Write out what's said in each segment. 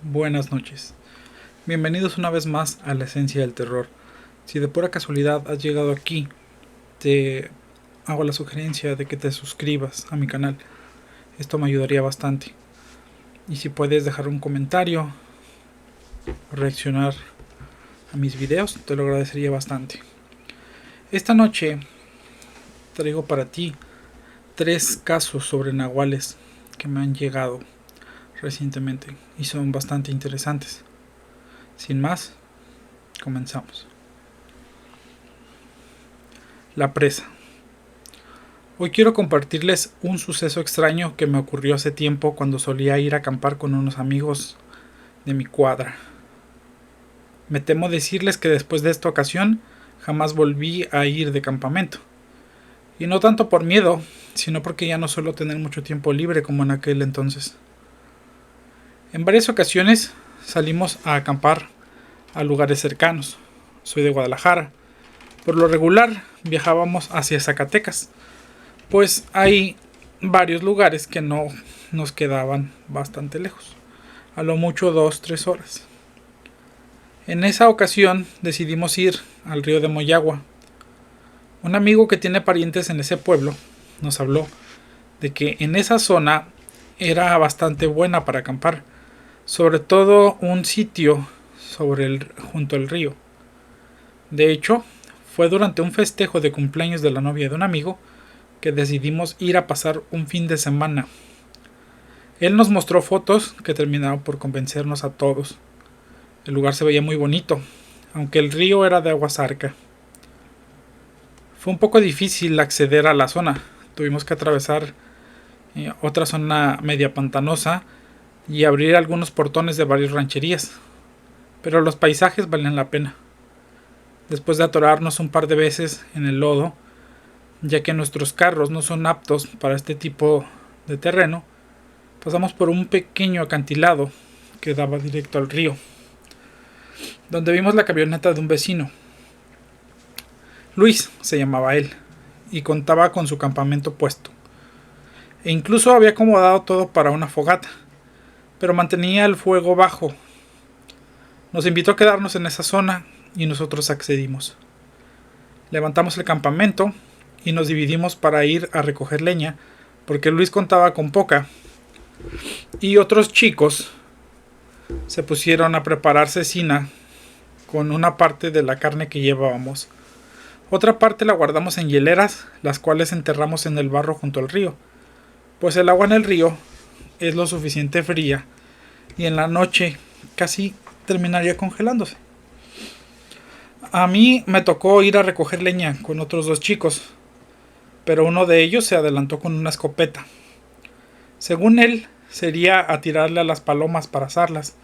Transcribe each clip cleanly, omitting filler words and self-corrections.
Buenas noches. Bienvenidos una vez más a la esencia del terror. Si de pura casualidad has llegado aquí, te hago la sugerencia de que te suscribas a mi canal. Esto me ayudaría bastante. Y si puedes dejar un comentario o reaccionar a mis videos, te lo agradecería bastante. Esta noche traigo para ti 3 casos sobre nahuales que me han llegado recientemente y son bastante interesantes. Sin más, comenzamos. La presa. Hoy quiero compartirles un suceso extraño que me ocurrió hace tiempo cuando solía ir a acampar con unos amigos de mi cuadra. Me temo decirles que después de esta ocasión jamás volví a ir de campamento. Y no tanto por miedo, sino porque ya no suelo tener mucho tiempo libre como en aquel entonces. En varias ocasiones salimos a acampar a lugares cercanos. Soy de Guadalajara. Por lo regular viajábamos hacia Zacatecas, pues hay varios lugares que no nos quedaban bastante lejos, a lo mucho 2-3 horas. En esa ocasión decidimos ir al río de Moyagua. Un amigo que tiene parientes en ese pueblo nos habló de que en esa zona era bastante buena para acampar, sobre todo un sitio junto al río. De hecho, fue durante un festejo de cumpleaños de la novia de un amigo que decidimos ir a pasar un fin de semana. Él nos mostró fotos que terminaron por convencernos a todos. El lugar se veía muy bonito, aunque el río era de agua zarca. Fue un poco difícil acceder a la zona. Tuvimos que atravesar otra zona media pantanosa y abrir algunos portones de varias rancherías. Pero los paisajes valen la pena. Después de atorarnos un par de veces en el lodo, ya que nuestros carros no son aptos para este tipo de terreno, pasamos por un pequeño acantilado que daba directo al río, donde vimos la camioneta de un vecino. Luis se llamaba él, y contaba con su campamento puesto, e incluso había acomodado todo para una fogata, pero mantenía el fuego bajo. Nos invitó a quedarnos en esa zona y nosotros accedimos. Levantamos el campamento y nos dividimos para ir a recoger leña, porque Luis contaba con poca, y otros chicos se pusieron a preparar cecina con una parte de la carne que llevábamos. Otra parte la guardamos en hieleras, las cuales enterramos en el barro junto al río, pues el agua en el río es lo suficiente fría y en la noche casi terminaría congelándose. A mí me tocó ir a recoger leña con otros 2 chicos, pero uno de ellos se adelantó con una escopeta. Según él, sería a tirarle a las palomas para asarlas.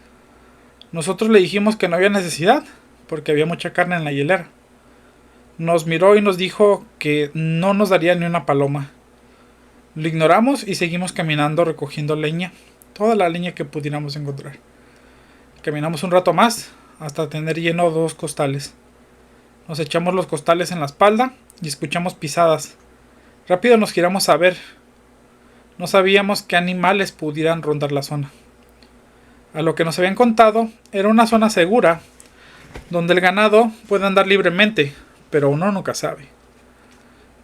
Nosotros le dijimos que no había necesidad, porque había mucha carne en la hielera. Nos miró y nos dijo que no nos daría ni una paloma. Lo ignoramos y seguimos caminando recogiendo leña, toda la leña que pudiéramos encontrar. Caminamos un rato más hasta tener lleno 2 costales. Nos echamos los costales en la espalda y escuchamos pisadas. Rápido nos giramos a ver. No sabíamos qué animales pudieran rondar la zona. A lo que nos habían contado, era una zona segura, donde el ganado puede andar libremente, pero uno nunca sabe.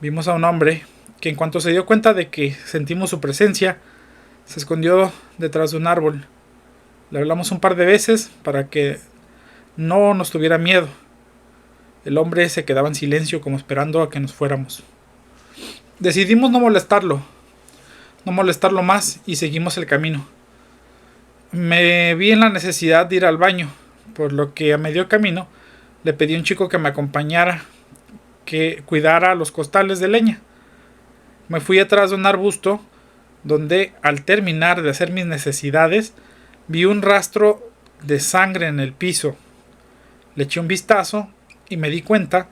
Vimos a un hombre que en cuanto se dio cuenta de que sentimos su presencia, se escondió detrás de un árbol. Le hablamos un par de veces para que no nos tuviera miedo. El hombre se quedaba en silencio como esperando a que nos fuéramos. Decidimos no molestarlo más y seguimos el camino. Me vi en la necesidad de ir al baño, por lo que a medio camino le pedí a un chico que me acompañara, que cuidara los costales de leña. Me fui atrás de un arbusto donde, al terminar de hacer mis necesidades, vi un rastro de sangre en el piso. Le eché un vistazo y me di cuenta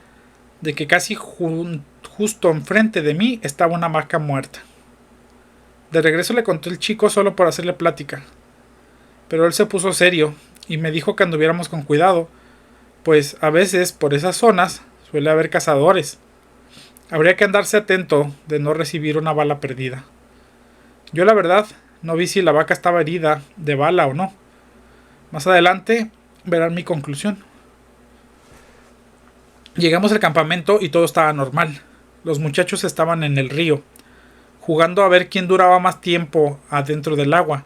de que casi justo enfrente de mí estaba una vaca muerta. De regreso le conté al chico solo por hacerle plática, pero él se puso serio y me dijo que anduviéramos con cuidado, pues a veces por esas zonas suele haber cazadores. Habría que andarse atento de no recibir una bala perdida. Yo la verdad no vi si la vaca estaba herida de bala o no, Más adelante verán mi conclusión. Llegamos al campamento y todo estaba normal. Los muchachos estaban en el río, jugando a ver quién duraba más tiempo adentro del agua.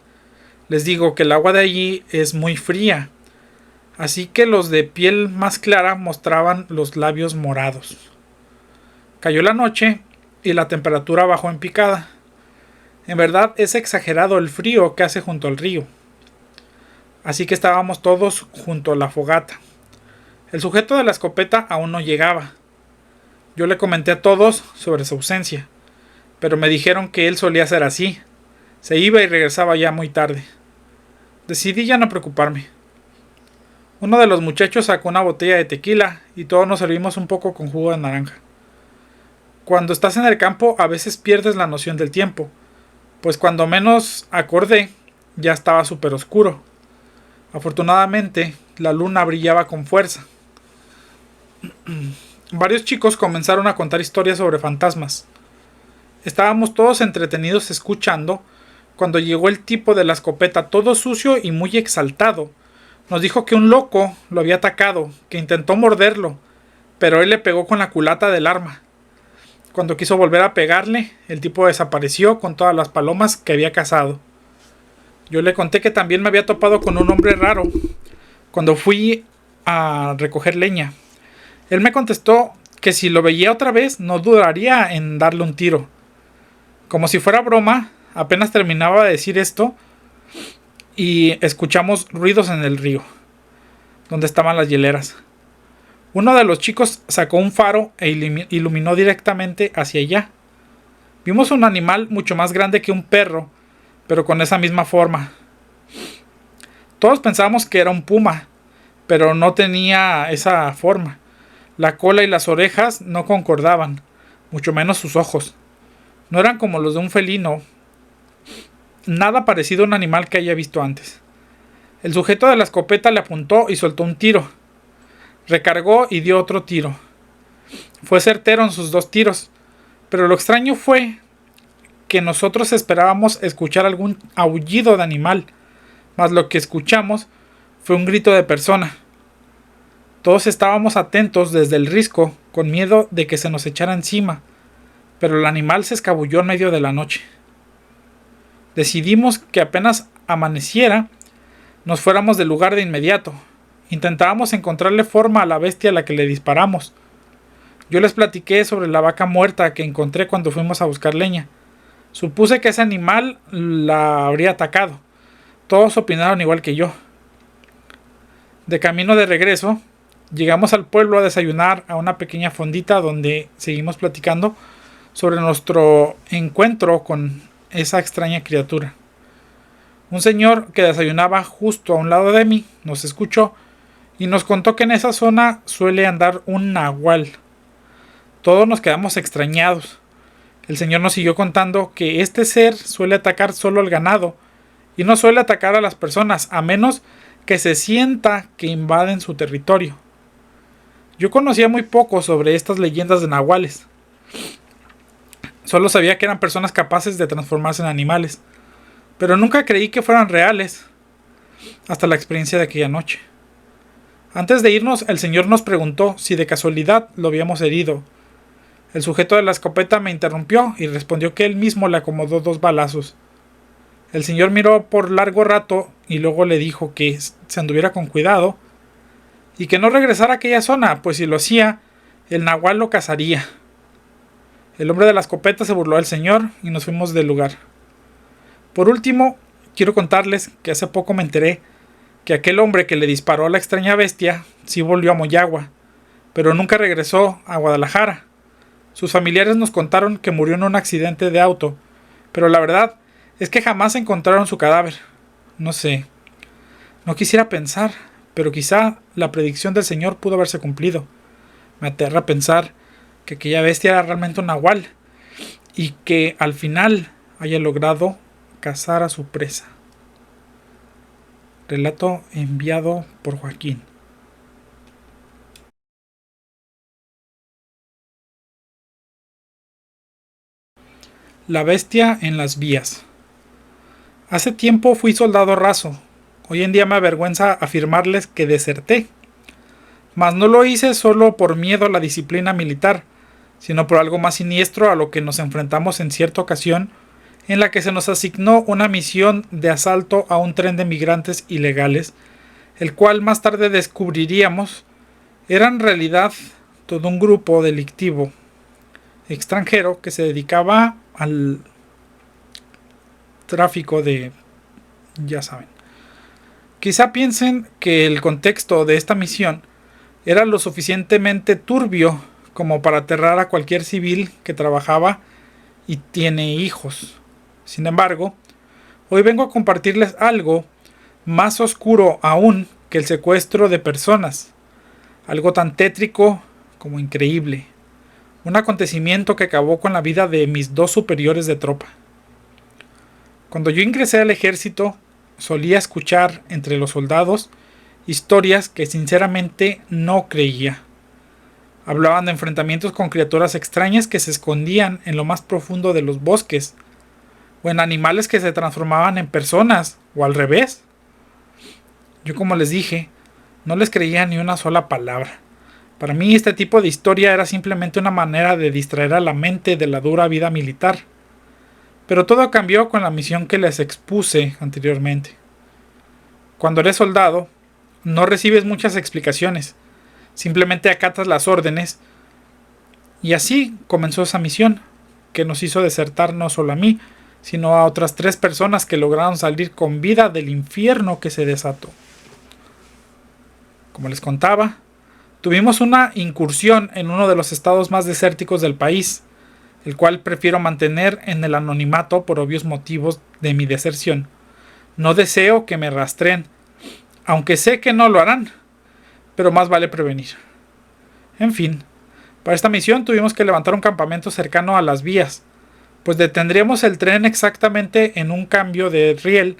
Les digo que el agua de allí es muy fría, así que los de piel más clara mostraban los labios morados. Cayó la noche y la temperatura bajó en picada. En verdad es exagerado el frío que hace junto al río. Así que estábamos todos junto a la fogata. El sujeto de la escopeta aún no llegaba. Yo le comenté a todos sobre su ausencia, pero me dijeron que él solía ser así. Se iba y regresaba ya muy tarde. Decidí ya no preocuparme. Uno de los muchachos sacó una botella de tequila y todos nos servimos un poco con jugo de naranja. Cuando estás en el campo a veces pierdes la noción del tiempo, pues cuando menos acordé ya estaba súper oscuro. Afortunadamente la luna brillaba con fuerza. Varios chicos comenzaron a contar historias sobre fantasmas. Estábamos todos entretenidos escuchando cuando llegó el tipo de la escopeta todo sucio y muy exaltado. Nos dijo que un loco lo había atacado, que intentó morderlo, pero él le pegó con la culata del arma. Cuando quiso volver a pegarle, el tipo desapareció con todas las palomas que había cazado. Yo le conté que también me había topado con un hombre raro cuando fui a recoger leña. Él me contestó que si lo veía otra vez no dudaría en darle un tiro. Como si fuera broma, apenas terminaba de decir esto y escuchamos ruidos en el río, donde estaban las hieleras. Uno de los chicos sacó un faro e iluminó directamente hacia allá. Vimos un animal mucho más grande que un perro, pero con esa misma forma. Todos pensábamos que era un puma, pero no tenía esa forma. La cola y las orejas no concordaban, mucho menos sus ojos. No eran como los de un felino, nada parecido a un animal que haya visto antes. El sujeto de la escopeta le apuntó y soltó un tiro. Recargó y dio otro tiro. Fue certero en sus dos tiros, pero lo extraño fue que nosotros esperábamos escuchar algún aullido de animal, mas lo que escuchamos fue un grito de persona. Todos estábamos atentos desde el risco, con miedo de que se nos echara encima, pero el animal se escabulló en medio de la noche. Decidimos que apenas amaneciera, nos fuéramos del lugar de inmediato. Intentábamos encontrarle forma a la bestia a la que le disparamos. Yo les platiqué sobre la vaca muerta que encontré cuando fuimos a buscar leña. Supuse que ese animal la habría atacado. Todos opinaron igual que yo. De camino de regreso, llegamos al pueblo a desayunar a una pequeña fondita donde seguimos platicando sobre nuestro encuentro con esa extraña criatura. Un señor que desayunaba justo a un lado de mí nos escuchó y nos contó que en esa zona suele andar un nahual. Todos nos quedamos extrañados. El señor nos siguió contando que este ser suele atacar solo al ganado y no suele atacar a las personas, a menos que se sienta que invaden su territorio. Yo conocía muy poco sobre estas leyendas de nahuales. Solo sabía que eran personas capaces de transformarse en animales, pero nunca creí que fueran reales, hasta la experiencia de aquella noche. Antes de irnos, el señor nos preguntó si de casualidad lo habíamos herido. El sujeto de la escopeta me interrumpió y respondió que él mismo le acomodó 2 balazos. El señor miró por largo rato y luego le dijo que se anduviera con cuidado y que no regresara a aquella zona, pues si lo hacía, el nahual lo cazaría. El hombre de la escopeta se burló del señor y nos fuimos del lugar. Por último, quiero contarles que hace poco me enteré que aquel hombre que le disparó a la extraña bestia sí volvió a Moyagua, pero nunca regresó a Guadalajara. Sus familiares nos contaron que murió en un accidente de auto, pero la verdad es que jamás encontraron su cadáver. No sé, no quisiera pensar, pero quizá la predicción del señor pudo haberse cumplido. Me aterra pensar que aquella bestia era realmente un nahual y que al final haya logrado cazar a su presa. Relato enviado por Joaquín. La bestia en las vías. Hace tiempo fui soldado raso. Hoy en día me avergüenza afirmarles que deserté, mas no lo hice solo por miedo a la disciplina militar, sino por algo más siniestro a lo que nos enfrentamos en cierta ocasión, en la que se nos asignó una misión de asalto a un tren de migrantes ilegales, el cual más tarde descubriríamos era en realidad todo un grupo delictivo extranjero que se dedicaba al tráfico de, ya saben. Quizá piensen que el contexto de esta misión era lo suficientemente turbio como para aterrar a cualquier civil que trabajaba y tiene hijos. Sin embargo, hoy vengo a compartirles algo más oscuro aún que el secuestro de personas, algo tan tétrico como increíble, un acontecimiento que acabó con la vida de mis dos superiores de tropa. Cuando yo ingresé al ejército, solía escuchar entre los soldados historias que sinceramente no creía. Hablaban de enfrentamientos con criaturas extrañas que se escondían en lo más profundo de los bosques, o en animales que se transformaban en personas, o al revés. Yo, como les dije, no les creía ni una sola palabra. Para mí este tipo de historia era simplemente una manera de distraer a la mente de la dura vida militar. Pero todo cambió con la misión que les expuse anteriormente. Cuando eres soldado, no recibes muchas explicaciones, simplemente acatas las órdenes, y así comenzó esa misión, que nos hizo desertar no solo a mí, sino a otras 3 personas que lograron salir con vida del infierno que se desató. Como les contaba, tuvimos una incursión en uno de los estados más desérticos del país, el cual prefiero mantener en el anonimato por obvios motivos de mi deserción. No deseo que me rastreen, aunque sé que no lo harán, pero más vale prevenir. En fin, para esta misión tuvimos que levantar un campamento cercano a las vías, pues detendríamos el tren exactamente en un cambio de riel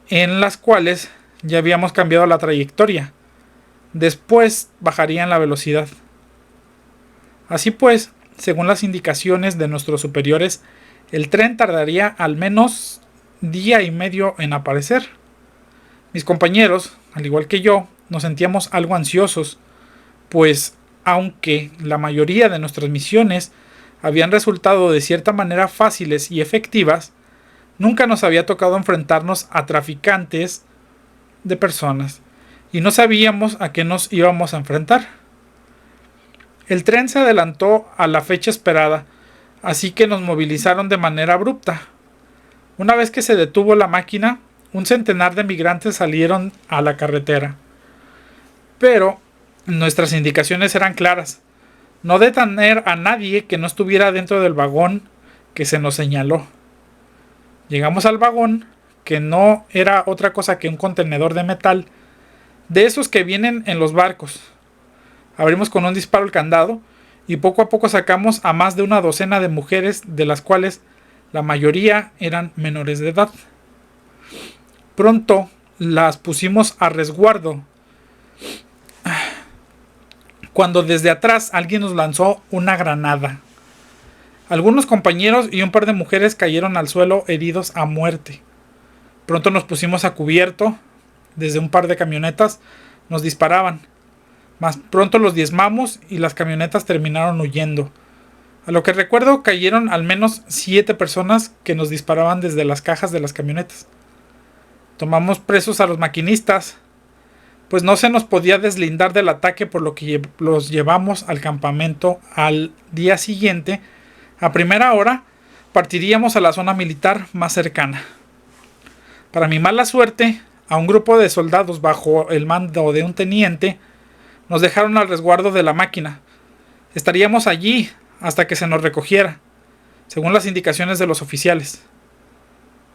en las cuales ya habíamos cambiado la trayectoria. Después bajarían la velocidad. Así pues, según las indicaciones de nuestros superiores, el tren tardaría al menos día y medio en aparecer. Mis compañeros, al igual que yo, nos sentíamos algo ansiosos, pues aunque la mayoría de nuestras misiones habían resultado de cierta manera fáciles y efectivas, nunca nos había tocado enfrentarnos a traficantes de personas, y no sabíamos a qué nos íbamos a enfrentar. El tren se adelantó a la fecha esperada, así que nos movilizaron de manera abrupta. Una vez que se detuvo la máquina, un centenar de migrantes salieron a la carretera. Pero nuestras indicaciones eran claras: no detener a nadie que no estuviera dentro del vagón que se nos señaló. Llegamos al vagón, que no era otra cosa que un contenedor de metal, de esos que vienen en los barcos. Abrimos con un disparo el candado y poco a poco sacamos a más de una docena de mujeres, de las cuales la mayoría eran menores de edad. Pronto las pusimos a resguardo, cuando desde atrás alguien nos lanzó una granada. Algunos compañeros y un par de mujeres cayeron al suelo heridos a muerte. Pronto nos pusimos a cubierto. Desde un par de camionetas nos disparaban. Más pronto los diezmamos y las camionetas terminaron huyendo. A lo que recuerdo, cayeron al menos 7 personas que nos disparaban desde las cajas de las camionetas. Tomamos presos a los maquinistas, pues no se nos podía deslindar del ataque, por lo que los llevamos al campamento. Al día siguiente, a primera hora, partiríamos a la zona militar más cercana. Para mi mala suerte, a un grupo de soldados bajo el mando de un teniente nos dejaron al resguardo de la máquina. Estaríamos allí hasta que se nos recogiera, según las indicaciones de los oficiales.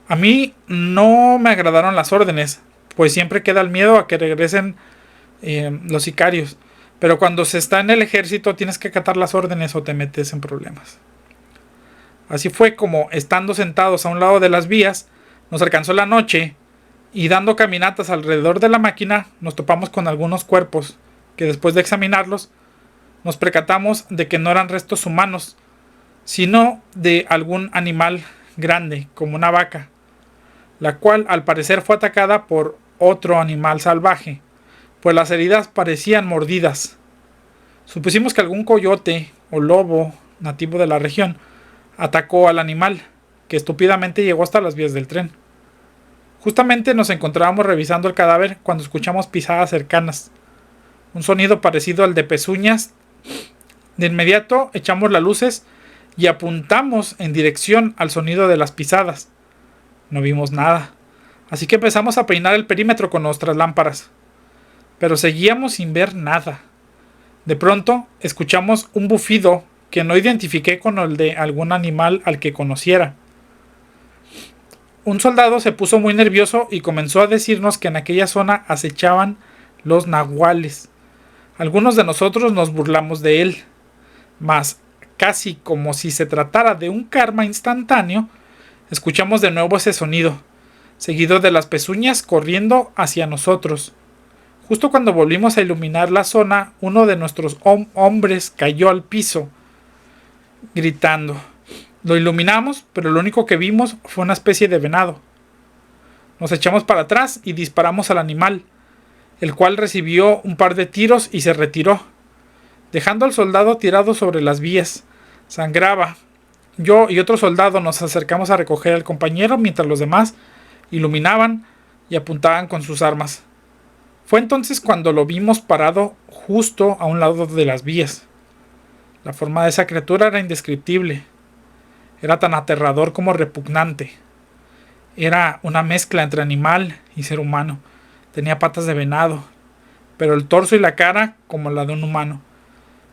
A mí no me agradaron las órdenes, pues siempre queda el miedo a que regresen los sicarios, pero cuando se está en el ejército tienes que acatar las órdenes o te metes en problemas. Así fue como, estando sentados a un lado de las vías, nos alcanzó la noche y dando caminatas alrededor de la máquina nos topamos con algunos cuerpos que, después de examinarlos, nos percatamos de que no eran restos humanos, sino de algún animal grande, como una vaca, la cual al parecer fue atacada por otro animal salvaje, pues las heridas parecían mordidas. Supusimos que algún coyote o lobo nativo de la región atacó al animal, que estúpidamente llegó hasta las vías del tren. Justamente nos encontrábamos revisando el cadáver cuando escuchamos pisadas cercanas, un sonido parecido al de pezuñas. De inmediato echamos las luces y apuntamos en dirección al sonido de las pisadas. No vimos nada, así que empezamos a peinar el perímetro con nuestras lámparas, pero seguíamos sin ver nada. De pronto escuchamos un bufido que no identifiqué con el de algún animal al que conociera. Un soldado se puso muy nervioso y comenzó a decirnos que en aquella zona acechaban los nahuales. Algunos de nosotros nos burlamos de él, mas casi como si se tratara de un karma instantáneo, escuchamos de nuevo ese sonido, seguido de las pezuñas corriendo hacia nosotros. Justo cuando volvimos a iluminar la zona, uno de nuestros hombres cayó al piso, gritando. Lo iluminamos, pero lo único que vimos fue una especie de venado. Nos echamos para atrás y disparamos al animal, el cual recibió un par de tiros y se retiró, dejando al soldado tirado sobre las vías. Sangraba. Yo y otro soldado nos acercamos a recoger al compañero mientras los demás iluminaban y apuntaban con sus armas. Fue entonces cuando lo vimos parado justo a un lado de las vías. La forma de esa criatura era indescriptible. Era tan aterrador como repugnante. Era una mezcla entre animal y ser humano. Tenía patas de venado, pero el torso y la cara como la de un humano,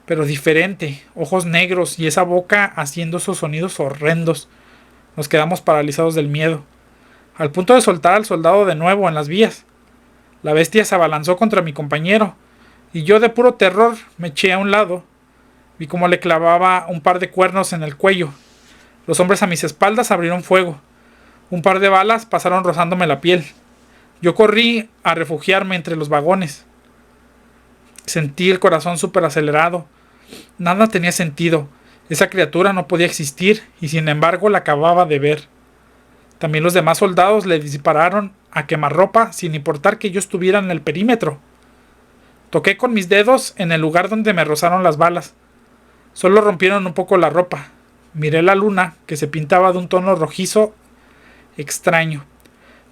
pero diferente, ojos negros y esa boca haciendo esos sonidos horrendos. Nos quedamos paralizados del miedo, al punto de soltar al soldado de nuevo en las vías. La bestia se abalanzó contra mi compañero, y yo de puro terror me eché a un lado. Vi cómo le clavaba un par de cuernos en el cuello. Los hombres a mis espaldas abrieron fuego. Un par de balas pasaron rozándome la piel. Yo corrí a refugiarme entre los vagones. Sentí el corazón súper acelerado. Nada tenía sentido. Esa criatura no podía existir, y sin embargo la acababa de ver. También los demás soldados le dispararon a quemarropa sin importar que yo estuviera en el perímetro. Toqué con mis dedos en el lugar donde me rozaron las balas. Solo rompieron un poco la ropa. Miré la luna, que se pintaba de un tono rojizo extraño.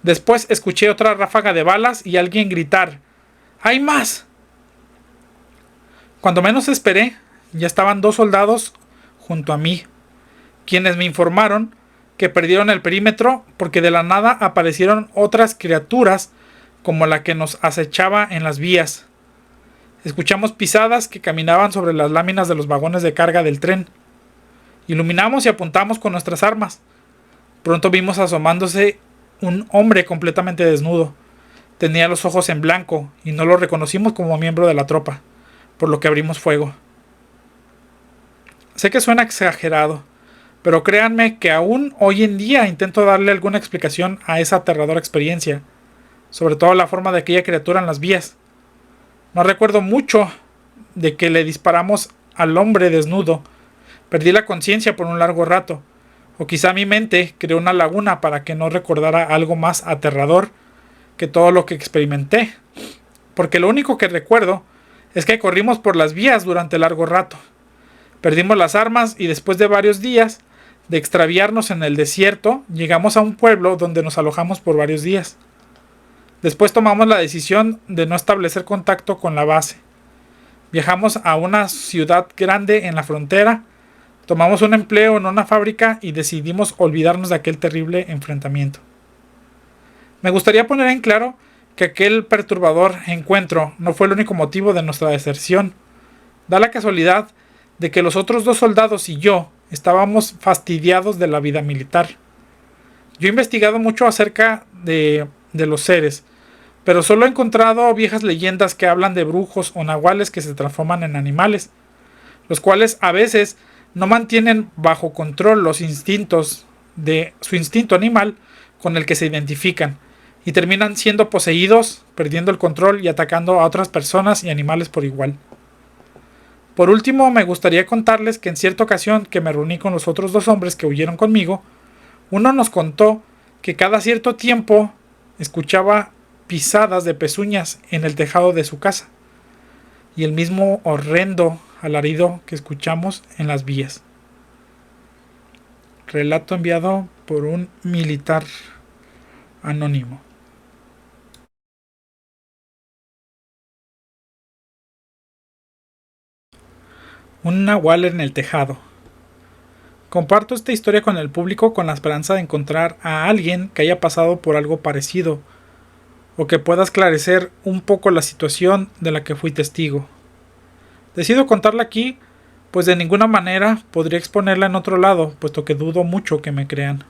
Después escuché otra ráfaga de balas y alguien gritar: ¡hay más! Cuando menos esperé, ya estaban 2 soldados junto a mí, quienes me informaron que perdieron el perímetro porque de la nada aparecieron otras criaturas como la que nos acechaba en las vías. Escuchamos pisadas que caminaban sobre las láminas de los vagones de carga del tren. Iluminamos y apuntamos con nuestras armas. Pronto vimos asomándose un hombre completamente desnudo. Tenía los ojos en blanco y no lo reconocimos como miembro de la tropa, por lo que abrimos fuego. Sé que suena exagerado, pero créanme que aún hoy en día intento darle alguna explicación a esa aterradora experiencia, sobre todo la forma de aquella criatura en las vías. No recuerdo mucho de que le disparamos al hombre desnudo. Perdí la conciencia por un largo rato, o quizá mi mente creó una laguna para que no recordara algo más aterrador que todo lo que experimenté, porque lo único que recuerdo es que corrimos por las vías durante largo rato. Perdimos las armas y después de varios días de extraviarnos en el desierto, llegamos a un pueblo donde nos alojamos por varios días. Después tomamos la decisión de no establecer contacto con la base. Viajamos a una ciudad grande en la frontera, tomamos un empleo en una fábrica y decidimos olvidarnos de aquel terrible enfrentamiento. Me gustaría poner en claro que aquel perturbador encuentro no fue el único motivo de nuestra deserción. Da la casualidad de que los otros 2 soldados y yo estábamos fastidiados de la vida militar. Yo he investigado mucho acerca de los seres, pero solo he encontrado viejas leyendas que hablan de brujos o nahuales que se transforman en animales, los cuales a veces no mantienen bajo control los instintos de su instinto animal con el que se identifican, y terminan siendo poseídos, perdiendo el control y atacando a otras personas y animales por igual. Por último, me gustaría contarles que en cierta ocasión que me reuní con los otros 2 hombres que huyeron conmigo, uno nos contó que cada cierto tiempo escuchaba pisadas de pezuñas en el tejado de su casa y el mismo horrendo alarido que escuchamos en las vías. Relato enviado por un militar anónimo. Un nahual en el tejado. Comparto esta historia con el público con la esperanza de encontrar a alguien que haya pasado por algo parecido o que pueda esclarecer un poco la situación de la que fui testigo. Decido contarla aquí, pues de ninguna manera podría exponerla en otro lado, puesto que dudo mucho que me crean.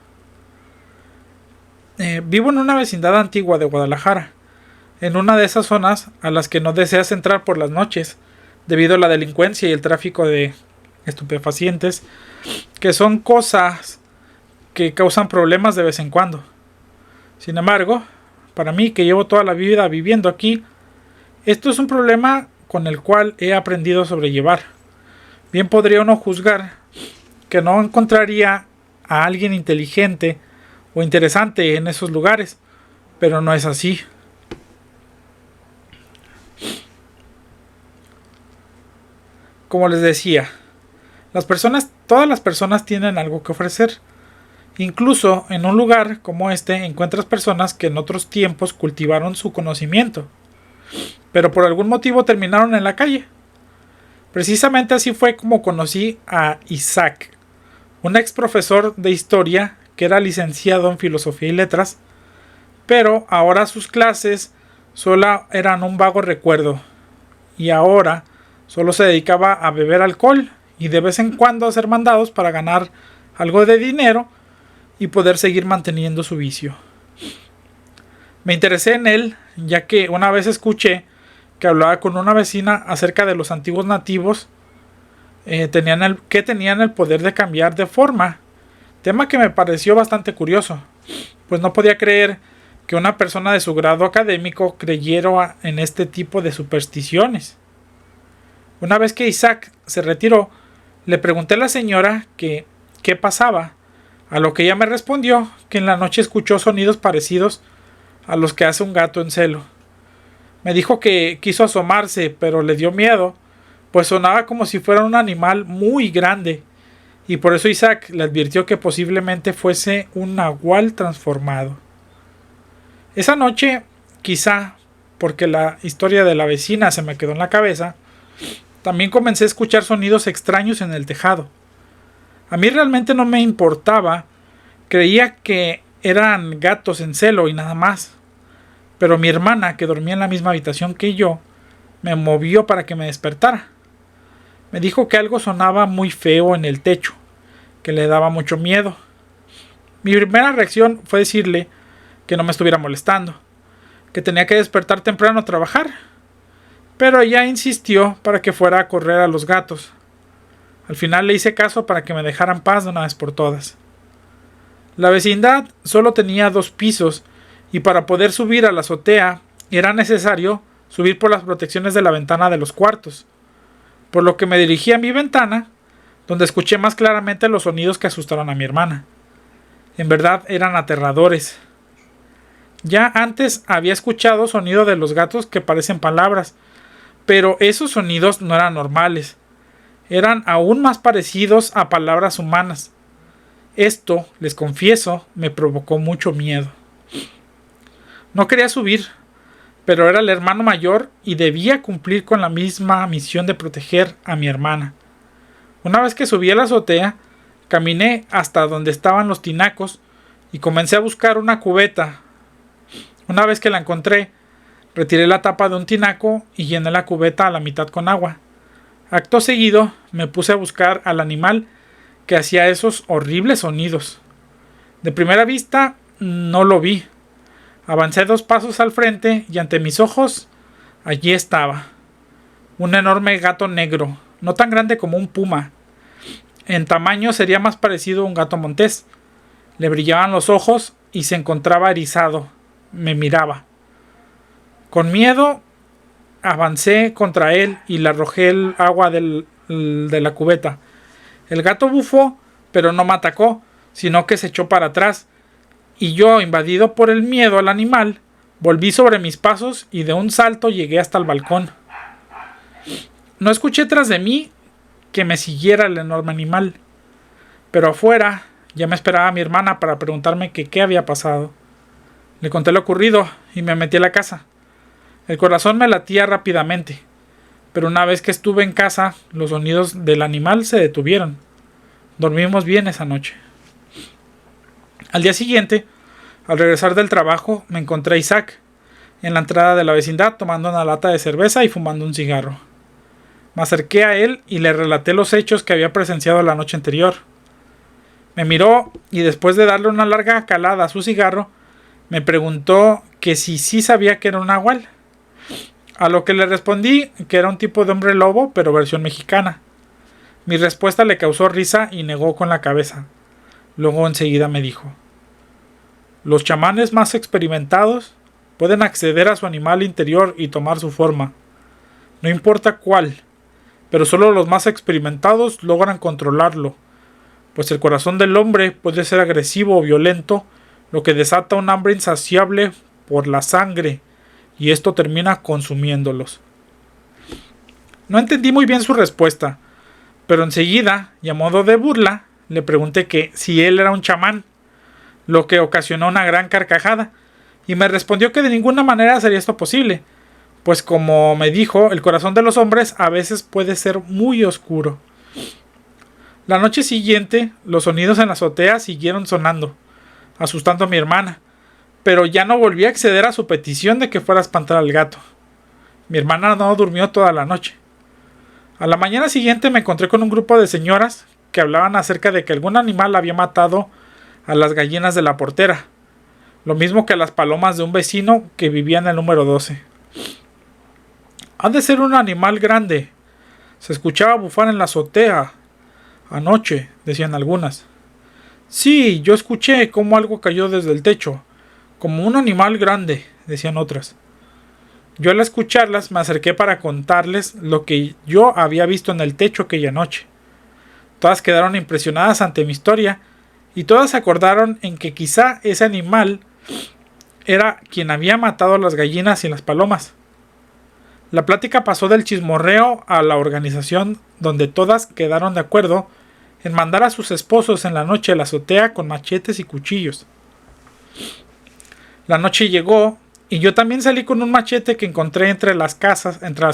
Vivo en una vecindad antigua de Guadalajara, en una de esas zonas a las que no deseas entrar por las noches, debido a la delincuencia y el tráfico de estupefacientes, que son cosas que causan problemas de vez en cuando. Sin embargo, para mí, que llevo toda la vida viviendo aquí, esto es un problema con el cual he aprendido a sobrellevar. Bien podría uno juzgar que no encontraría a alguien inteligente o interesante en esos lugares, pero no es así. Como les decía, todas las personas tienen algo que ofrecer. Incluso en un lugar como este encuentras personas que en otros tiempos cultivaron su conocimiento, pero por algún motivo terminaron en la calle. Precisamente así fue como conocí a Isaac, un ex profesor de historia que era licenciado en filosofía y letras, pero ahora sus clases solo eran un vago recuerdo, y ahora solo se dedicaba a beber alcohol y de vez en cuando a hacer mandados para ganar algo de dinero y poder seguir manteniendo su vicio. Me interesé en él, ya que una vez escuché que hablaba con una vecina acerca de los antiguos nativos que tenían el poder de cambiar de forma, tema que me pareció bastante curioso, pues no podía creer que una persona de su grado académico creyera en este tipo de supersticiones. Una vez que Isaac se retiró, le pregunté a la señora qué pasaba, a lo que ella me respondió que en la noche escuchó sonidos parecidos a los que hace un gato en celo. Me dijo que quiso asomarse, pero le dio miedo, pues sonaba como si fuera un animal muy grande, y por eso Isaac le advirtió que posiblemente fuese un nahual transformado. Esa noche, quizá porque la historia de la vecina se me quedó en la cabeza, también comencé a escuchar sonidos extraños en el tejado. A mí realmente no me importaba, creía que eran gatos en celo y nada más. Pero mi hermana, que dormía en la misma habitación que yo, me movió para que me despertara. Me dijo que algo sonaba muy feo en el techo, que le daba mucho miedo. Mi primera reacción fue decirle que no me estuviera molestando, que tenía que despertar temprano a trabajar, pero ella insistió para que fuera a correr a los gatos. Al final le hice caso para que me dejaran paz de una vez por todas. La vecindad solo tenía 2 pisos, y para poder subir a la azotea era necesario subir por las protecciones de la ventana de los cuartos, por lo que me dirigí a mi ventana, donde escuché más claramente los sonidos que asustaron a mi hermana. En verdad eran aterradores. Ya antes había escuchado sonido de los gatos que parecen palabras, pero esos sonidos no eran normales. Eran aún más parecidos a palabras humanas. Esto, les confieso, me provocó mucho miedo. No quería subir, pero era el hermano mayor y debía cumplir con la misma misión de proteger a mi hermana. Una vez que subí a la azotea, caminé hasta donde estaban los tinacos y comencé a buscar una cubeta. Una vez que la encontré, retiré la tapa de un tinaco y llené la cubeta a la mitad con agua. Acto seguido, me puse a buscar al animal que hacía esos horribles sonidos. De primera vista, no lo vi. Avancé 2 pasos al frente y ante mis ojos, allí estaba. Un enorme gato negro, no tan grande como un puma. En tamaño sería más parecido a un gato montés. Le brillaban los ojos y se encontraba erizado. Me miraba. Con miedo, avancé contra él y le arrojé el agua de la cubeta. El gato bufó, pero no me atacó, sino que se echó para atrás. Y yo, invadido por el miedo al animal, Volví sobre mis pasos y de un salto llegué hasta el balcón. No escuché tras de mí que me siguiera el enorme animal, pero afuera ya me esperaba mi hermana para preguntarme que qué había pasado. Le conté lo ocurrido y me metí a la casa. El corazón me latía rápidamente, pero una vez que estuve en casa, los sonidos del animal se detuvieron. Dormimos bien esa noche. Al día siguiente, al regresar del trabajo, me encontré a Isaac en la entrada de la vecindad tomando una lata de cerveza y fumando un cigarro. Me acerqué a él y le relaté los hechos que había presenciado la noche anterior. Me miró y después de darle una larga calada a su cigarro, me preguntó que si sí sabía que era un nahual. A lo que le respondí que era un tipo de hombre lobo, pero versión mexicana. Mi respuesta le causó risa y negó con la cabeza. Luego enseguida me dijo: los chamanes más experimentados pueden acceder a su animal interior y tomar su forma. No importa cuál, pero solo los más experimentados logran controlarlo, pues el corazón del hombre puede ser agresivo o violento, lo que desata un hambre insaciable por la sangre, y esto termina consumiéndolos. No entendí muy bien su respuesta, pero enseguida, y a modo de burla, le pregunté que si él era un chamán, lo que ocasionó una gran carcajada, y me respondió que de ninguna manera sería esto posible, pues como me dijo, el corazón de los hombres a veces puede ser muy oscuro. La noche siguiente, los sonidos en la azotea siguieron sonando, asustando a mi hermana, pero ya no volví a acceder a su petición de que fuera a espantar al gato. Mi hermana no durmió toda la noche. A la mañana siguiente me encontré con un grupo de señoras que hablaban acerca de que algún animal había matado a las gallinas de la portera, lo mismo que a las palomas de un vecino que vivía en el número 12. Ha de ser un animal grande. Se escuchaba bufar en la azotea anoche, decían algunas. Sí, yo escuché cómo algo cayó desde el techo, como un animal grande, decían otras. Yo al escucharlas me acerqué para contarles lo que yo había visto en el techo aquella noche. Todas quedaron impresionadas ante mi historia y todas se acordaron en que quizá ese animal era quien había matado a las gallinas y las palomas. La plática pasó del chismorreo a la organización, donde todas quedaron de acuerdo en mandar a sus esposos en la noche a la azotea con machetes y cuchillos. La noche llegó y yo también salí con un machete que encontré entre las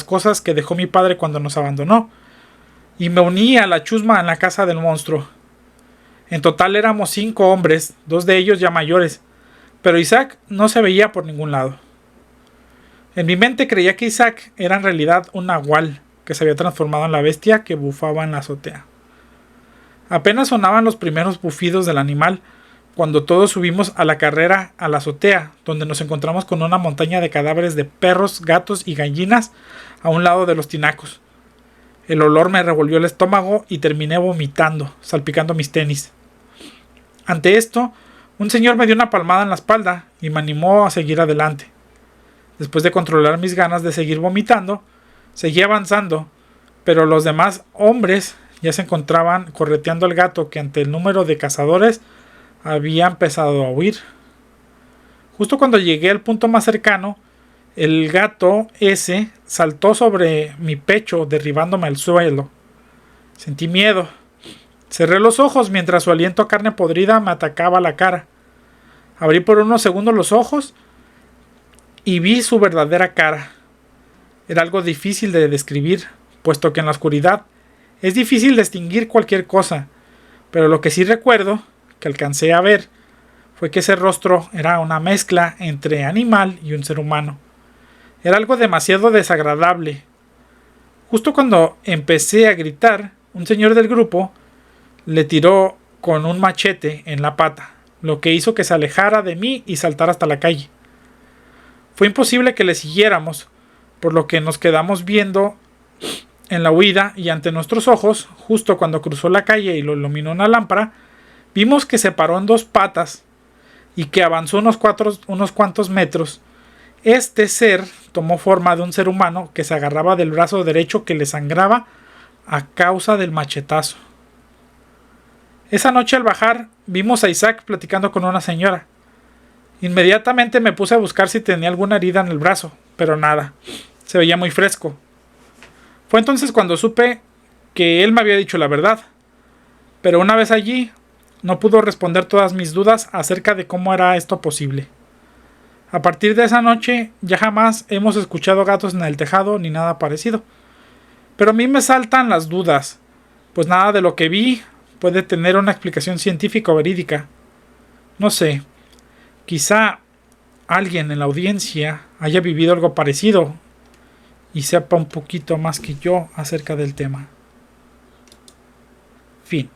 cosas que dejó mi padre cuando nos abandonó, y me uní a la chusma en la casa del monstruo. En total éramos 5 hombres, 2 de ellos ya mayores, pero Isaac no se veía por ningún lado. En mi mente creía que Isaac era en realidad un nahual que se había transformado en la bestia que bufaba en la azotea. Apenas sonaban los primeros bufidos del animal cuando todos subimos a la carrera a la azotea, donde nos encontramos con una montaña de cadáveres de perros, gatos y gallinas a un lado de los tinacos. El olor me revolvió el estómago y terminé vomitando, salpicando mis tenis. Ante esto, un señor me dio una palmada en la espalda y me animó a seguir adelante. Después de controlar mis ganas de seguir vomitando, seguí avanzando, pero los demás hombres ya se encontraban correteando al gato que ante el número de cazadores había empezado a huir. Justo cuando llegué al punto más cercano, el gato ese saltó sobre mi pecho derribándome al suelo. Sentí miedo. Cerré los ojos mientras su aliento a carne podrida me atacaba la cara. Abrí por unos segundos los ojos y vi su verdadera cara. Era algo difícil de describir, puesto que en la oscuridad es difícil distinguir cualquier cosa, pero lo que sí recuerdo, que alcancé a ver, fue que ese rostro era una mezcla entre animal y un ser humano. Era algo demasiado desagradable. Justo cuando empecé a gritar, un señor del grupo le tiró con un machete en la pata, lo que hizo que se alejara de mí y saltara hasta la calle. Fue imposible que le siguiéramos, por lo que nos quedamos viendo en la huida y ante nuestros ojos, justo cuando cruzó la calle y lo iluminó una lámpara, vimos que se paró en 2 patas y que avanzó unos cuantos metros. Este ser tomó forma de un ser humano que se agarraba del brazo derecho que le sangraba a causa del machetazo. Esa noche al bajar vimos a Isaac platicando con una señora. Inmediatamente me puse a buscar si tenía alguna herida en el brazo, pero nada. Se veía muy fresco. Fue entonces cuando supe que él me había dicho la verdad. Pero una vez allí, no pudo responder todas mis dudas acerca de cómo era esto posible. A partir de esa noche, ya jamás hemos escuchado gatos en el tejado ni nada parecido. Pero a mí me saltan las dudas, pues nada de lo que vi puede tener una explicación científica o verídica. No sé, quizá alguien en la audiencia haya vivido algo parecido y sepa un poquito más que yo acerca del tema. Fin.